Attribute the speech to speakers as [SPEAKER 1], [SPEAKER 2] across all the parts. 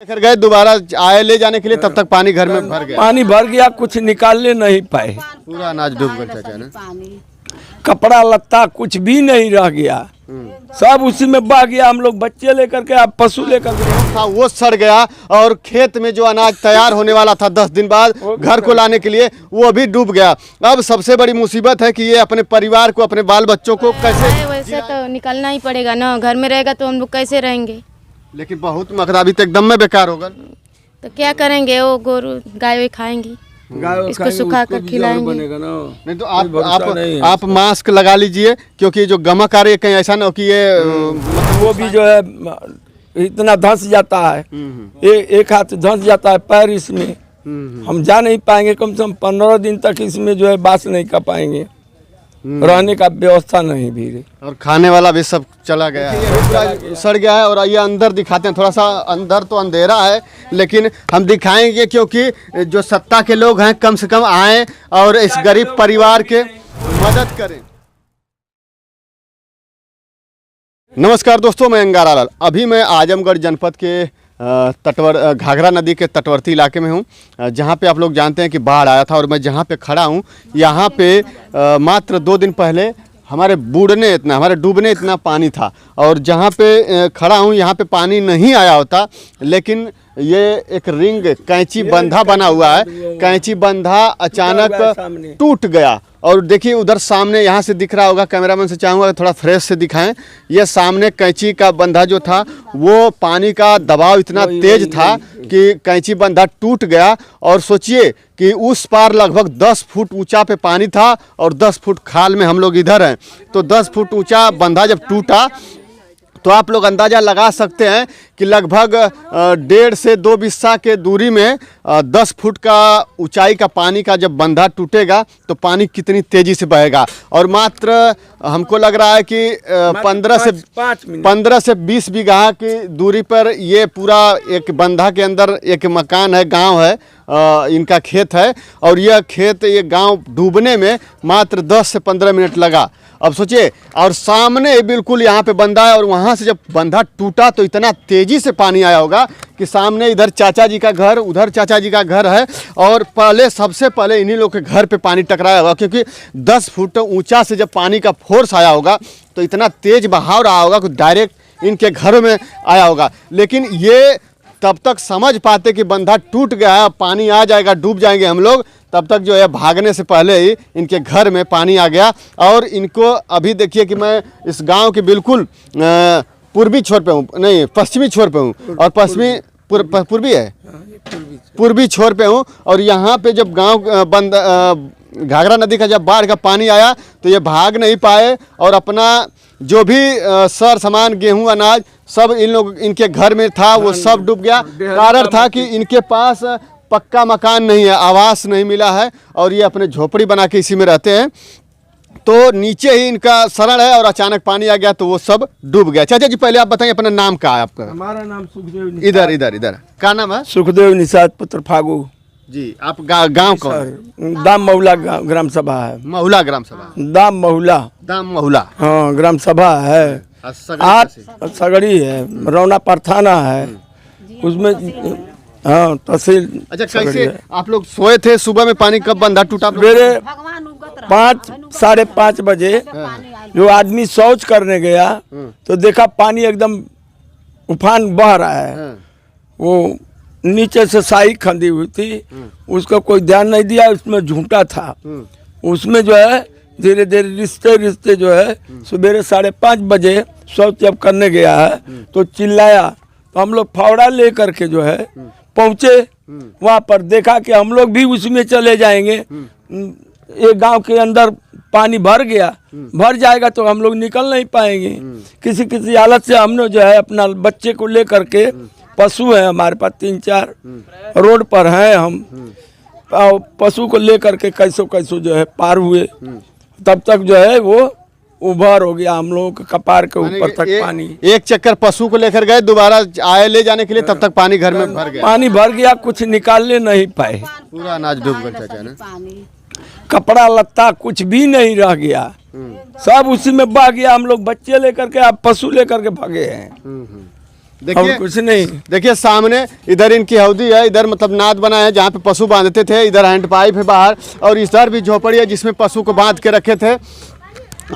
[SPEAKER 1] लेकर गए, दोबारा आए ले जाने के लिए, तब तक पानी घर में भर गया।
[SPEAKER 2] पानी भर गया, कुछ निकालने नहीं पाए।
[SPEAKER 1] पूरा अनाज डूब गया चाचा ना।
[SPEAKER 2] कपड़ा लत्ता कुछ भी नहीं रह गया, सब उसी में बह गया। हम लोग बच्चे लेकर के, अब पशु लेकर के
[SPEAKER 1] था वो सड़ गया, और खेत में जो अनाज तैयार होने वाला था 10 दिन बाद घर को लाने के लिए, वो भी डूब गया। अब सबसे बड़ी मुसीबत है कि ये अपने परिवार को, अपने बाल बच्चों को कैसे,
[SPEAKER 3] वैसे तो निकलना ही पड़ेगा ना, घर में रहेगा तो हम लोग कैसे रहेंगे।
[SPEAKER 1] लेकिन बहुत मकदाबी तो एकदम में बेकार होगा।
[SPEAKER 3] तो क्या करेंगे, वो गोरू गाय खाएंगी, इसको सुखा कर खिलाएंगे।
[SPEAKER 1] नहीं तो आप मास्क लगा लीजिए, क्योंकि जो गमक आ रही है कहीं ऐसा ना हो कि ये
[SPEAKER 2] वो भी जो है इतना धंस जाता है, एक हाथ धंस जाता है पैर इसमें। हम जा नहीं पाएंगे, कम से कम 15 दिन तक इसमें जो है बास नहीं कर पाएंगे, रहने का व्यवस्था नहीं भी।
[SPEAKER 1] और खाने वाला भी सब चला गया है, सड़ गया है। और ये अंदर दिखाते हैं, थोड़ा सा अंदर तो अंधेरा है, लेकिन हम दिखाएंगे क्योंकि जो सत्ता के लोग हैं कम से कम आएँ और इस गरीब परिवार के मदद करें। नमस्कार दोस्तों, मैं अंगारा लाल। अभी मैं आजमगढ़ जनपद के घाघरा नदी के तटवर्ती इलाके में हूँ, जहाँ पे आप लोग जानते हैं कि बाढ़ आया था। और मैं जहाँ पे खड़ा हूँ, यहाँ पे मात्र 2 दिन पहले हमारे डूबने इतना पानी था। और जहाँ पे खड़ा हूँ, यहाँ पे पानी नहीं आया होता, लेकिन ये एक रिंग कैंची बंधा बना हुआ है। कैंची बंधा अचानक टूट गया। और देखिए उधर सामने, यहाँ से दिख रहा होगा, कैमरामैन से चाहूँगा थोड़ा फ्रेश से दिखाएं। ये सामने कैंची का बंधा जो था, वो पानी का दबाव इतना तेज था कि कैंची बंधा टूट गया। और सोचिए कि उस पार लगभग 10 फुट ऊंचा पे पानी था, और 10 फुट खाल में हम लोग इधर हैं। तो 10 फुट ऊंचा बंधा जब टूटा, तो आप लोग अंदाज़ा लगा सकते हैं कि लगभग 1.5 से 2 बिस्सा के दूरी में 10 फुट का ऊंचाई का पानी का जब बंधा टूटेगा तो पानी कितनी तेज़ी से बहेगा। और मात्र हमको लग रहा है कि 15 से 20 बीघा की दूरी पर ये पूरा एक बंधा के अंदर एक मकान है, गांव है, इनका खेत है। और यह खेत, ये गांव डूबने में मात्र 10 से 15 मिनट लगा। अब सोचिए, और सामने बिल्कुल यहाँ पे बंधा है, और वहाँ से जब बंधा टूटा तो इतना तेज़ी से पानी आया होगा कि सामने इधर चाचा जी का घर, उधर चाचा जी का घर है। और सबसे पहले इन्हीं लोग के घर पे पानी टकराया होगा, क्योंकि 10 फुट ऊंचा से जब पानी का फोर्स आया होगा तो इतना तेज़ बहाव रहा होगा कि डायरेक्ट इनके घरों में आया होगा। लेकिन ये तब तक समझ पाते कि बंधा टूट गया है, पानी आ जाएगा, डूब जाएंगे हम लोग, तब तक जो है भागने से पहले ही इनके घर में पानी आ गया। और इनको अभी देखिए कि मैं इस गांव के बिल्कुल पूर्वी छोर पे हूँ, नहीं पश्चिमी छोर पे हूँ, और पूर्वी छोर पे हूँ। और यहाँ पे जब घाघरा नदी का जब बाढ़ का पानी आया तो ये भाग नहीं पाए, और अपना जो भी सर सामान, गेहूं, अनाज सब इनके घर में था, वो सब डूब गया। कारण था कि इनके पास पक्का मकान नहीं है, आवास नहीं मिला है, और ये अपने झोपड़ी बना के इसी में रहते हैं। तो नीचे ही इनका शरण है, और अचानक पानी आ गया तो वो सब डूब गया। चाचा जी पहले आप बताइए, अपना नाम क्या है आपका?
[SPEAKER 2] हमारा नाम सुखदेव।
[SPEAKER 1] इधर क्या नाम है?
[SPEAKER 2] सुखदेव निषाद पुत्र फागू
[SPEAKER 1] जी। आप गांव कौन?
[SPEAKER 2] दाम महुला ग्राम सभा है।
[SPEAKER 1] महुला ग्राम सभा,
[SPEAKER 2] दाम महुला, हाँ ग्राम सभा है। सगड़ी है, रौना परथाना है, उसमें हाँ तहसील।
[SPEAKER 1] अच्छा, कैसे आप लोग सोए थे? सुबह में पानी कब बंधा टूटा?
[SPEAKER 2] मेरे 5, 5:30 बजे जो आदमी शौच करने गया तो देखा पानी एकदम उफान बह रहा है। वो नीचे से साई खंदी हुई थी, उसका कोई ध्यान नहीं दिया, उसमें झूठा था। उसमें जो है धीरे धीरे रिश्ते जो है, सवेरे 5:30 बजे शौच जब करने गया है तो चिल्लाया, तो हम लोग फावड़ा ले करके जो है पहुँचे वहाँ पर। देखा कि हम लोग भी उसमें चले जाएंगे, ये गांव के अंदर पानी भर जाएगा तो हम लोग निकल नहीं पाएंगे। किसी हालत से हमने जो है अपना बच्चे को ले करके, पशु है हमारे पास 3-4, रोड पर हैं हम, पशु को ले करके कैसो जो है पार हुए। तब तक जो है वो उभर हो गया, हम लोगों के कपार के ऊपर तक पानी।
[SPEAKER 1] एक चक्कर पशु को लेकर गए, दोबारा आए ले जाने के लिए, तब तक पानी घर में भर गया।
[SPEAKER 2] पानी भर गया, कुछ निकालने नहीं पाए,
[SPEAKER 1] पूरा अनाज डूब गया चाचा ना।
[SPEAKER 2] कपड़ा लत्ता कुछ भी नहीं रह गया, सब उसी में बह गया। हम लोग बच्चे लेकर के, अब पशु लेकर के भागे हैं।
[SPEAKER 1] देखिए
[SPEAKER 2] और कुछ नहीं।
[SPEAKER 1] देखिए सामने इधर इनकी हौदी है, इधर मतलब नाद बना है जहाँ पे पशु बांधते थे, इधर हैंड पाइप है बाहर, और इधर भी झोपड़ी है जिसमें पशु को बांध के रखे थे,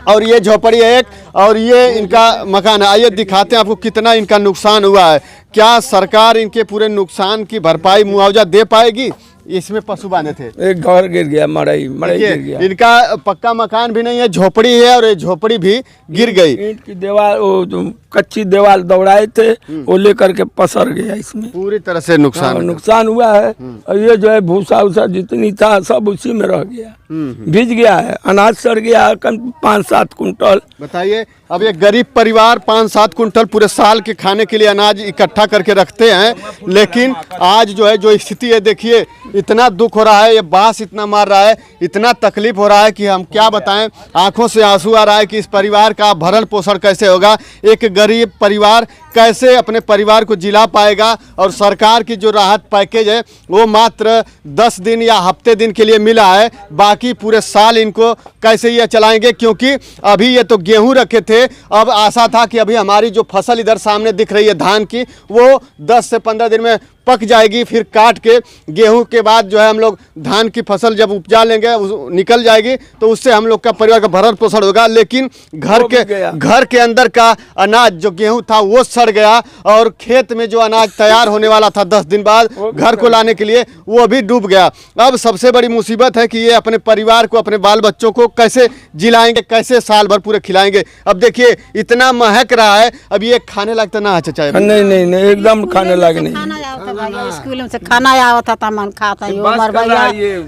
[SPEAKER 1] और ये झोपड़ी है एक, और ये इनका मकान है। आइए दिखाते हैं आपको कितना इनका नुकसान हुआ है। क्या सरकार इनके पूरे नुकसान की भरपाई मुआवजा दे पाएगी? इसमें पशु बांधे थे,
[SPEAKER 2] एक घर गिर गया, मड़ई गिर गया।
[SPEAKER 1] इनका पक्का मकान भी नहीं है, झोपड़ी है, और ये झोपड़ी भी गिर गई।
[SPEAKER 2] ईंट की दीवार, वो जो कच्ची दीवार दौड़ाए थे वो लेकर के पसर गया, इसमें
[SPEAKER 1] पूरी तरह से नुकसान
[SPEAKER 2] नुकसान हुआ है। और ये जो है भूसा उसा जितनी था सब उसी में रह गया, भीज गया है। अनाज सड़ गया 5-7 कुंटल।
[SPEAKER 1] बताइए, अब ये गरीब परिवार 5-7 कुंटल पूरे साल के खाने के लिए अनाज इकट्ठा करके रखते हैं, लेकिन आज जो है जो स्थिति है, देखिए इतना दुख हो रहा है, ये बांस इतना मार रहा है, इतना तकलीफ हो रहा है कि हम क्या बताएं। आंखों से आंसू आ रहा है कि इस परिवार का भरण पोषण कैसे होगा, एक गरीब परिवार कैसे अपने परिवार को जिला पाएगा। और सरकार की जो राहत पैकेज है वो मात्र 10 दिन या हफ्ते दिन के लिए मिला है, बाकी पूरे साल इनको कैसे ये चलाएंगे, क्योंकि अभी ये तो गेहूं रखे थे। अब आशा था कि अभी हमारी जो फसल इधर सामने दिख रही है धान की, वो 10 से 15 दिन में पक जाएगी, फिर काट के गेहूं के बाद जो है हम लोग धान की फसल जब उपजा लेंगे निकल जाएगी, तो उससे हम लोग का परिवार का भरण पोषण होगा। लेकिन घर के अंदर का अनाज जो गेहूं था वो सड़ गया, और खेत में जो अनाज तैयार होने वाला था 10 दिन बाद घर को लाने के लिए, वो भी डूब गया। अब सबसे बड़ी मुसीबत है कि ये अपने परिवार को, अपने बाल बच्चों को कैसे जिलाएंगे, कैसे साल भर पूरे खिलाएंगे। अब देखिए इतना महक रहा है, अब ये खाने लायक तो ना है चाचा?
[SPEAKER 2] नहीं एकदम खाने लायक नहीं।
[SPEAKER 4] स्कूल से खाना आवत था मन खाता है हमार भैया,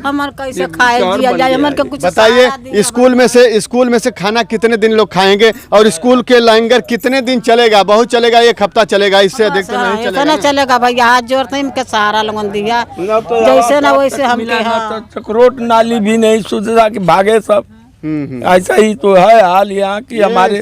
[SPEAKER 4] हमर कैसे खाए दिया जाए, हमर के कुछ
[SPEAKER 1] बताइए। स्कूल में से खाना कितने दिन लोग खाएंगे, और स्कूल के लंगर कितने दिन चलेगा? बहुत चलेगा, 1 हफ्ता चलेगा, इससे अधिक तो नहीं चलेगा।
[SPEAKER 4] इतना चलेगा भैया, हाथ जोड़ते हैं इनके सहारा लोगन दिया, जैसे ना वैसे हम
[SPEAKER 2] चक्रोट नाली भी नहीं सुविधा कि भागे सब। ऐसा ही तो है हाल यहाँ की। हमारे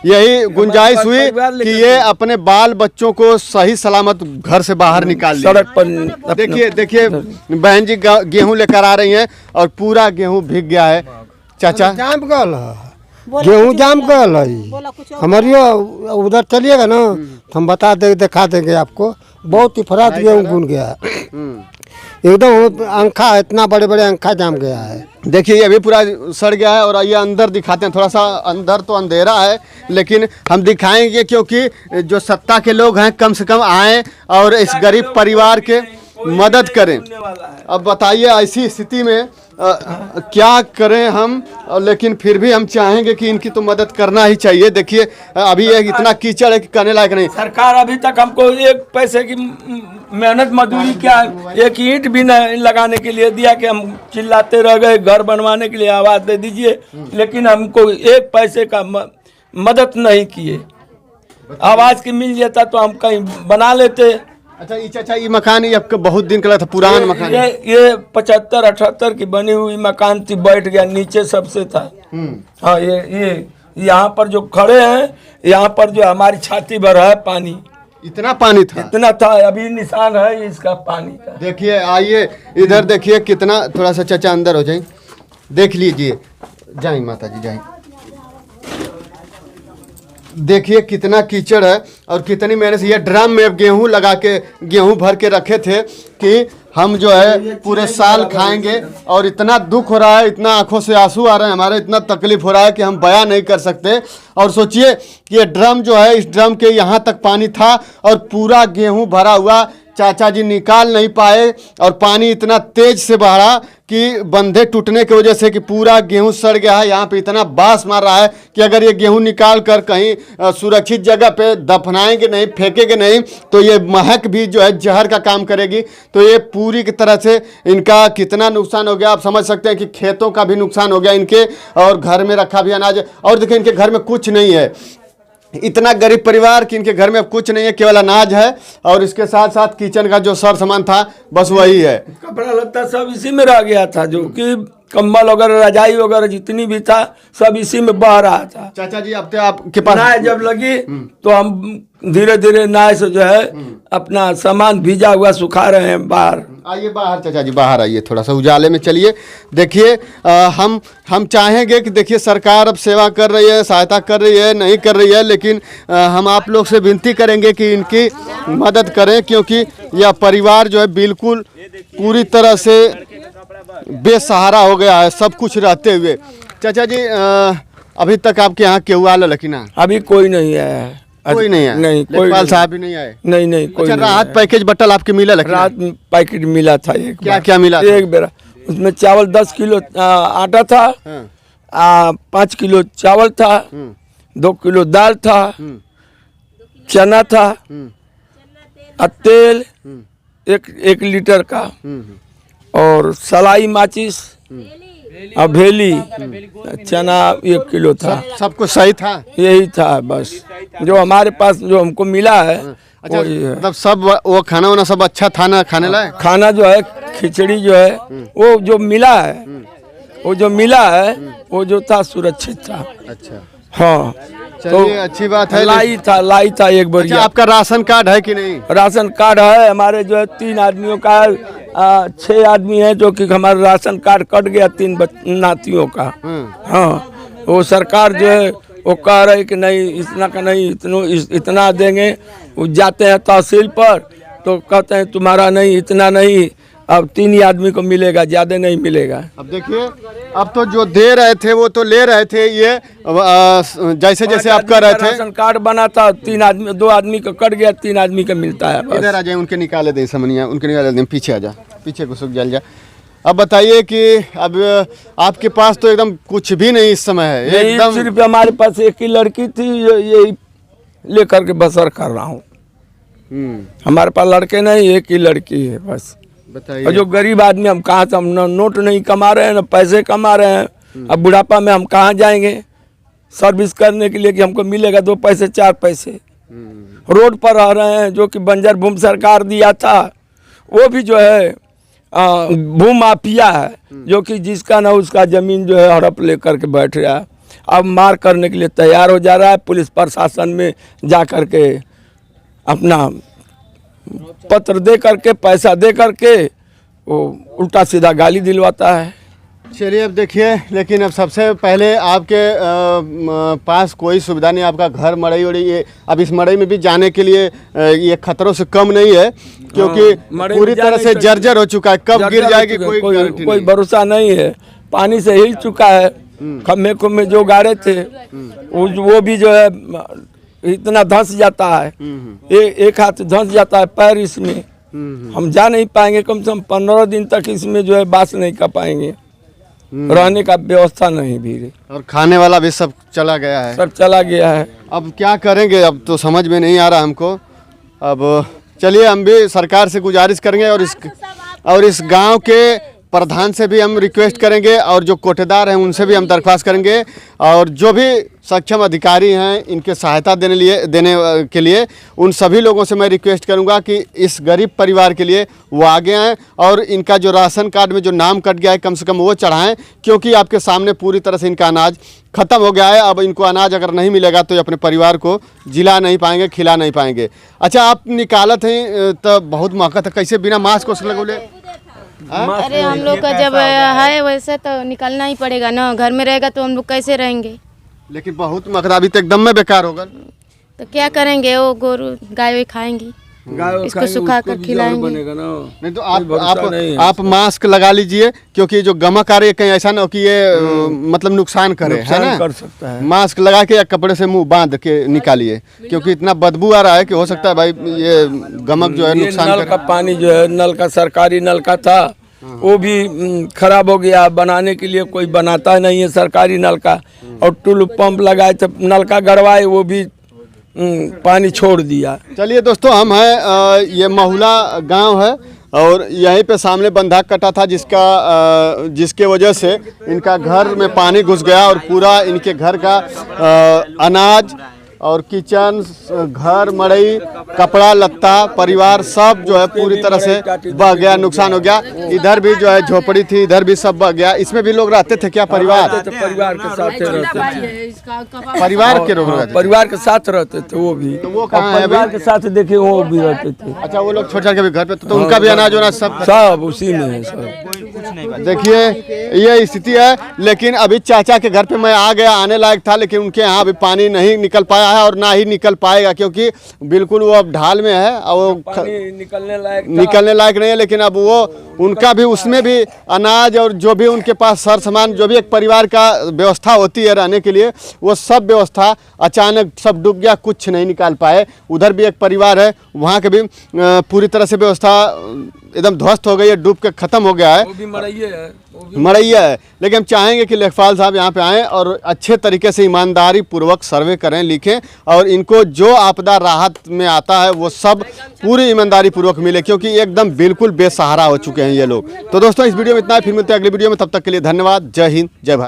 [SPEAKER 1] यही गुंजाइश हुई कि ये अपने बाल बच्चों को सही सलामत घर से बाहर निकाल
[SPEAKER 2] सड़क पर।
[SPEAKER 1] देखिए बहन जी गेहूं लेकर आ रही हैं, और पूरा गेहूं भीग गया है। चाचा
[SPEAKER 5] जाम गल गेहूं जाम गल हमारी उधर चलिएगा ना तो हम दिखा देंगे आपको। बहुत ही फरात गेहूं गुन गया, एकदम अंखा, इतना बड़े बड़े अंखा जाम गया है।
[SPEAKER 1] देखिए ये भी पूरा सड़ गया है, और ये अंदर दिखाते हैं, थोड़ा सा अंदर तो अंधेरा है, लेकिन हम दिखाएंगे क्योंकि जो सत्ता के लोग हैं कम से कम आएँ और इस गरीब परिवार के मदद करें। अब बताइए ऐसी स्थिति में क्या करें हम, लेकिन फिर भी हम चाहेंगे कि इनकी तो मदद करना ही चाहिए। देखिए अभी ये इतना कीचड़ है कि करने लायक नहीं।
[SPEAKER 2] सरकार अभी तक हमको 1 पैसे की मेहनत मजदूरी, क्या 1 ईंट भी नहीं लगाने के लिए दिया, कि हम चिल्लाते रह गए घर बनवाने के लिए आवाज दे दीजिए, लेकिन हमको 1 पैसे का मदद नहीं किए। आवाज की मिल जाता तो हम कहीं बना लेते।
[SPEAKER 1] अच्छा ये चाचा, ये मकान ये आपका बहुत दिन का था, पुराना मकान?
[SPEAKER 2] ये 75-78 की बनी हुई मकान थी, बैठ गया, नीचे सबसे था। हाँ ये यहाँ पर जो खड़े हैं, यहाँ पर जो हमारी छाती भर है पानी।
[SPEAKER 1] इतना पानी था?
[SPEAKER 2] इतना था, अभी निशान है इसका पानी का।
[SPEAKER 1] देखिए आइए इधर देखिए कितना, थोड़ा सा चाचा अंदर हो जाए, देख लीजिए, जाए माता जी जाए। देखिए कितना कीचड़ है और कितनी मेहनत से। ये ड्रम में गेहूं लगा के, गेहूं भर के रखे थे कि हम जो है पूरे साल खाएंगे, और इतना दुख हो रहा है, इतना आंखों से आंसू आ रहे हैं हमारे, इतना तकलीफ हो रहा है कि हम बयां नहीं कर सकते। और सोचिए कि ये ड्रम जो है, इस ड्रम के यहाँ तक पानी था, और पूरा गेहूं भरा हुआ चाचा जी निकाल नहीं पाए, और पानी इतना तेज से बहा कि बंधे टूटने की वजह से कि पूरा गेहूं सड़ गया है। यहाँ पे इतना बांस मार रहा है कि अगर ये गेहूं निकाल कर कहीं सुरक्षित जगह पे दफनाएंगे नहीं, फेंकेंगे नहीं, तो ये महक भी जो है जहर का काम करेगी। तो ये पूरी की तरह से इनका कितना नुकसान हो गया आप समझ सकते हैं कि खेतों का भी नुकसान हो गया इनके, और घर में रखा भी अनाज। और देखिए इनके घर में कुछ नहीं है, इतना गरीब परिवार कि इनके घर में अब कुछ नहीं है, केवल अनाज है, और इसके साथ साथ किचन का जो सर सामान था बस वही है।
[SPEAKER 2] कपड़ा लत्ता सब इसी में रह गया था, जो कि कंबल वगैरह रजाई वगैरह जितनी भी था सब इसी में बह रहा था।
[SPEAKER 1] चाचा जी अब तो आपके पास
[SPEAKER 2] नाव जब लगी तो हम धीरे धीरे नाव से जो है अपना सामान भीजा हुआ सुखा रहे हैं बाहर।
[SPEAKER 1] आइए बाहर चाचा जी, बाहर आइए, थोड़ा सा उजाले में चलिए। देखिए हम चाहेंगे कि देखिए सरकार अब सेवा कर रही है, सहायता कर रही है, नहीं कर रही है, लेकिन हम आप लोग से विनती करेंगे कि इनकी मदद करें, क्योंकि यह परिवार जो है बिल्कुल पूरी तरह से बेसहारा हो गया है सब कुछ रहते हुए। चाचा जी अभी तक आपके यहाँ केहू आल लकी ना?
[SPEAKER 2] अभी कोई नहीं आया है।
[SPEAKER 1] कोई नहीं है?
[SPEAKER 2] नहीं, कोई
[SPEAKER 1] लेखपाल
[SPEAKER 2] नहीं।
[SPEAKER 1] साहब भी नहीं आए?
[SPEAKER 2] नहीं कोई
[SPEAKER 1] अच्छा,
[SPEAKER 2] नहीं
[SPEAKER 1] राहत
[SPEAKER 2] आया।
[SPEAKER 1] पैकेज बटल आपके मिला लकी?
[SPEAKER 2] रात में पैकेट मिला था एक
[SPEAKER 1] क्या
[SPEAKER 2] बार।
[SPEAKER 1] क्या मिला था?
[SPEAKER 2] एक बेरा उसमें चावल 10 किलो आटा था,
[SPEAKER 1] हाँ।
[SPEAKER 2] 5 किलो चावल था, 2 किलो दाल था, चना था, और तेल 1 लीटर का, और सलाई माचिस और भेली, चना 1 किलो था।
[SPEAKER 1] सब कुछ सही था?
[SPEAKER 2] यही था बस जो हमारे पास जो हमको मिला है।
[SPEAKER 1] अच्छा,
[SPEAKER 2] वही है।
[SPEAKER 1] मतलब सब वो खाना वाना सब अच्छा था ना खाने लायक?
[SPEAKER 2] खाना जो है खिचड़ी जो है वो जो मिला है, वो जो था सुरक्षित था।
[SPEAKER 1] अच्छा,
[SPEAKER 2] हाँ
[SPEAKER 1] चलिए अच्छी बात है।
[SPEAKER 2] लाई था एक
[SPEAKER 1] अच्छा,
[SPEAKER 2] बोरिया।
[SPEAKER 1] आपका राशन कार्ड है कि नहीं?
[SPEAKER 2] राशन कार्ड है हमारे जो है 3 आदमियों का, 6 आदमी है जो कि हमारा राशन कार्ड कट गया 3 नातियों का। हाँ, वो सरकार जो है वो कह रही कि नहीं इतना का नहीं, इतना देंगे। वो जाते हैं तहसील पर तो कहते हैं तुम्हारा नहीं, इतना नहीं, अब 3 ही आदमी को मिलेगा, ज़्यादा नहीं मिलेगा।
[SPEAKER 1] अब देखिए, अब तो जो दे रहे थे वो तो ले रहे थे, ये जैसे जैसे आप कर रहे थे।
[SPEAKER 2] राशन कार्ड बना था 2 आदमी का कट गया, 3 आदमी का मिलता है बस।
[SPEAKER 1] इधर आ जाए, उनके निकाले दें समनिया, उनके निकाले दें, पीछे आ जा, पीछे को सुख जल जा। अब बताइए कि अब आपके पास तो एकदम कुछ भी नहीं इस समय है, एकदम
[SPEAKER 2] सिर्फ हमारे पास एक ही लड़की थी, यही लेकर के बसर कर रहा हूँ। हमारे पास लड़के नहीं, एक ही लड़की है बस।
[SPEAKER 1] बताइए।
[SPEAKER 2] और जो गरीब आदमी, हम कहाँ से, हम नोट नहीं कमा रहे हैं, न पैसे कमा रहे हैं। अब बुढ़ापा में हम कहाँ जाएंगे सर्विस करने के लिए कि हमको मिलेगा 2 पैसे 4 पैसे। रोड पर रह रहे हैं, जो कि बंजर भूमि सरकार दिया था, वो भी जो है भू माफिया है, जो कि जिसका ना उसका जमीन जो है हड़प लेकर के बैठ रहा है। अब मार करने के लिए तैयार हो जा रहा है। पुलिस प्रशासन में जा कर के अपना पत्र दे करके, पैसा दे करके वो उल्टा सीधा गाली दिलवाता है।
[SPEAKER 1] चलिए अब देखिए, लेकिन अब सबसे पहले आपके पास कोई सुविधा नहीं, आपका घर मड़ई उड़ई, ये अब इस मड़ई में भी जाने के लिए ये खतरों से कम नहीं है, क्योंकि पूरी तरह से जर्जर हो चुका है। कब गिर जाएगी
[SPEAKER 2] कोई भरोसा नहीं है। पानी से हिल चुका है, खम्भे खुम्भे जो गाड़े थे वो भी जो है इतना धंस जाता है, एक हाथ धंस जाता है पैर इसमें। हम जा नहीं पाएंगे, कम से कम 15 दिन तक इसमें जो है बास नहीं कर पाएंगे। रहने का व्यवस्था नहीं भी,
[SPEAKER 1] और खाने वाला भी सब चला गया है,
[SPEAKER 2] सब चला गया है।
[SPEAKER 1] अब क्या करेंगे, अब तो समझ में नहीं आ रहा हमको। अब चलिए हम भी सरकार से गुजारिश करेंगे, और इस गांव के प्रधान से भी हम रिक्वेस्ट करेंगे, और जो कोटेदार हैं उनसे भी हम दरख्वास्त करेंगे, और जो भी सक्षम अधिकारी हैं इनके सहायता देने के लिए उन सभी लोगों से मैं रिक्वेस्ट करूंगा कि इस गरीब परिवार के लिए वो आगे आएँ, और इनका जो राशन कार्ड में जो नाम कट गया है कम से कम वो चढ़ाएं, क्योंकि आपके सामने पूरी तरह से इनका अनाज ख़त्म हो गया है। अब इनको अनाज अगर नहीं मिलेगा तो ये अपने परिवार को जिला नहीं पाएंगे, खिला नहीं पाएंगे। अच्छा, आप निकालत हैं तो बहुत मौका था, कैसे बिना मास्क को लगोले?
[SPEAKER 3] अरे हम लोग का जब है वैसे तो निकलना ही पड़ेगा ना, घर में रहेगा तो हम लोग कैसे रहेंगे।
[SPEAKER 1] लेकिन बहुत मकरा अभी तो एकदम में बेकार होगा।
[SPEAKER 3] तो क्या करेंगे, वो गोरू गाय खाएंगी, इसको सुखा कर खिलाएंगे।
[SPEAKER 1] नहीं तो आप मास्क लगा लीजिए, क्योंकि जो गमक आ रही है कहीं ऐसा ना हो कि ये मतलब नुकसान करे, है ना?
[SPEAKER 2] कर सकता है।
[SPEAKER 1] मास्क लगा के या कपड़े से मुंह बांध के निकालिए, क्योंकि इतना बदबू आ रहा है कि हो सकता है भाई ये गमक जो है नुकसान
[SPEAKER 2] नल का पानी जो है, नल का सरकारी नल का था वो भी खराब हो गया। बनाने के लिए कोई बनाता नहीं है सरकारी नल का, और टूल पंप लगाए थे, नल का गड़वाए, वो भी पानी छोड़ दिया।
[SPEAKER 1] चलिए दोस्तों, हम हैं ये महुला गांव है, और यहीं पे सामने बंधा कटा था जिसके वजह से इनका घर में पानी घुस गया, और पूरा इनके घर का अनाज और किचन, घर, मड़ई, कपड़ा लत्ता, परिवार सब जो है पूरी तरह से बह गया, नुकसान हो गया। इधर भी जो है झोपड़ी थी, इधर भी सब बह गया। इसमें भी लोग रहते थे क्या? परिवार
[SPEAKER 2] परिवार के साथ रहते थे,
[SPEAKER 1] परिवार के लोग रहते थे।
[SPEAKER 2] परिवार के साथ रहते थे वो भी।
[SPEAKER 1] तो वो कहाँ है अभी?
[SPEAKER 2] परिवार के साथ देखिए वो भी रहते थे।
[SPEAKER 1] अच्छा, वो लोग छोड़ छाड़ के भी घर पे, तो उनका भी अनाज वनाज
[SPEAKER 2] सब उसी में है सब।
[SPEAKER 1] देखिए ये स्थिति है। लेकिन अभी चाचा के घर पे मैं आ गया, आने लायक था, लेकिन उनके यहाँ अभी पानी नहीं निकल पाया है और ना ही निकल पाएगा, क्योंकि बिल्कुल वो अब ढाल में है और वो
[SPEAKER 2] पानी निकलने
[SPEAKER 1] लायक नहीं है। लेकिन अब वो उनका भी, उसमें भी अनाज और जो भी उनके पास सर सामान, जो भी एक परिवार का व्यवस्था होती है रहने के लिए, वो सब व्यवस्था अचानक सब डूब गया, कुछ नहीं निकाल पाए। उधर भी एक परिवार है, वहाँ के भी पूरी तरह से व्यवस्था एकदम ध्वस्त हो गई है, डूब के खत्म हो गया है।
[SPEAKER 2] वो भी
[SPEAKER 1] मड़ैया है। लेकिन हम चाहेंगे कि लेखपाल साहब यहाँ पे आएँ और अच्छे तरीके से ईमानदारी पूर्वक सर्वे करें, लिखें, और इनको जो आपदा राहत में आता है वो सब पूरी ईमानदारी पूर्वक मिले, क्योंकि एकदम बिल्कुल बेसहारा हो चुके हैं ये लोग। तो दोस्तों, इस वीडियो में इतना ही, फिर मिलते हैं अगली वीडियो में। तब तक के लिए धन्यवाद। जय हिंद, जय भारत।